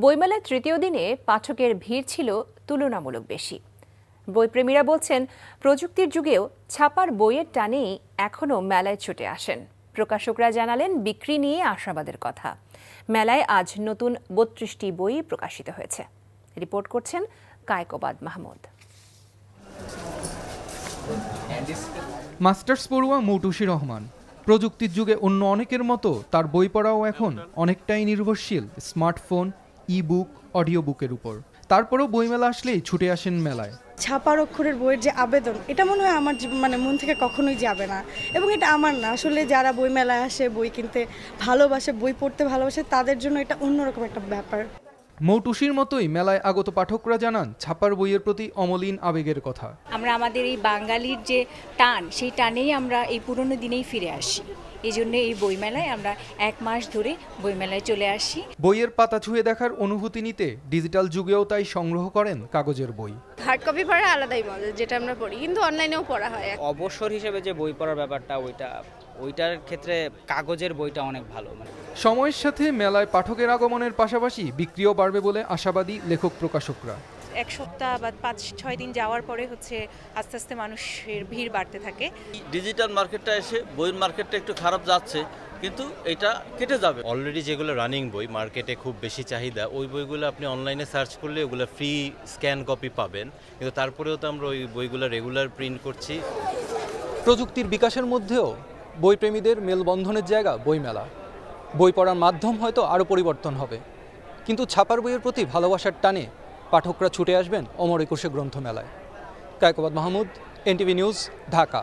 বইমেলার তৃতীয় দিনে পাঠকের ভিড় ছিল তুলনামূলক বেশি। বইপ্রেমীরা বলছেন, প্রযুক্তির যুগেও ছাপার বইয়ের টানেই এখনও মেলায় ছুটে আসেন। প্রকাশকরা জানালেন, বিক্রি নিয়ে আশাবাদের কথা। মেলায় আজ নতুন ৩২টি বই প্রকাশিত হয়েছে। রিপোর্ট করছেন কায়কোবাদ মাহমুদ। মাস্টার্স পড়ুয়া মৌটুসী রহমান। প্রযুক্তির যুগে অন্য অনেকের মতো তার বই পড়াও এখন অনেকটাই নির্ভরশীল স্মার্টফোন, ই বুক, অডিও বুকের উপর। তারপরেও বইমেলা আসলেই ছুটে আসেন মেলায়। ছাপার অক্ষরের বইয়ের যে আবেদন, এটা মনে হয় আমার মন থেকে কখনোই যাবে না। এবং এটা আমার না, আসলে যারা বই মেলায় আসে, বই কিনতে ভালোবাসে, বই পড়তে ভালোবাসে, তাদের জন্য এটা অন্যরকম একটা ব্যাপার। মৌটুসীর মতোই মেলায় আগত পাঠকরা জানান ছাপার বইয়ের প্রতি অমলিন আবেগের কথা। আমরা আমাদের এই বাঙালির যে টান, সেই টানেই আমরা এই পুরনো দিনেই ফিরে আসি। এই জন্য এই বইমেলায় আমরা 1 মাস ধরে বইমেলায় চলে আসি। বইয়ের পাতা ছুঁয়ে দেখার অনুভূতি নিতে ডিজিটাল যুগেও তাই সংগ্রহ করেন কাগজের বই। হার্ড কপি পড়া আলাদাই মজা, যেটা আমরা পড়ি, কিন্তু অনলাইনেও পড়া হয়। অবসর হিসেবে যে বই পড়ার ব্যাপারটা, ওইটার ক্ষেত্রে কাগজের বইটা অনেক ভালো। সময়ের সাথে মেলায় পাঠকের আগমনের পাশাপাশি বিক্রিও বাড়বে বলে আশাবাদী লেখক প্রকাশকরা। 1 সপ্তাহ বা 5-6 দিন যাওয়ার পরে আস্তে আস্তে মানুষের ভিড় বাড়তে থাকে। ডিজিটাল মার্কেটটা এসে বইয়ের মার্কেটটা একটু খারাপ যাচ্ছে, কিন্তু এটা কেটে যাবে। অলরেডি যেগুলো রানিং বই, মার্কেটে খুব বেশি চাহিদা, ওই বইগুলো আপনি অনলাইনে সার্চ করলে ওগুলো ফ্রি স্ক্যান কপি পাবেন, কিন্তু তারপরেও তো আমরা ওই বইগুলো রেগুলার প্রিন্ট করছি। প্রযুক্তির বিকাশের মধ্যেও বইপ্রেমীদের মেলবন্ধনের জায়গা বইমেলা। বই পড়ার মাধ্যম হয়তো আরও পরিবর্তন হবে, কিন্তু ছাপার বইয়ের প্রতি ভালোবাসার টানে পাঠকরা ছুটে আসবেন অমর একুশে গ্রন্থমেলায়। Kaikobad Mahmud, NTV news, Dhaka.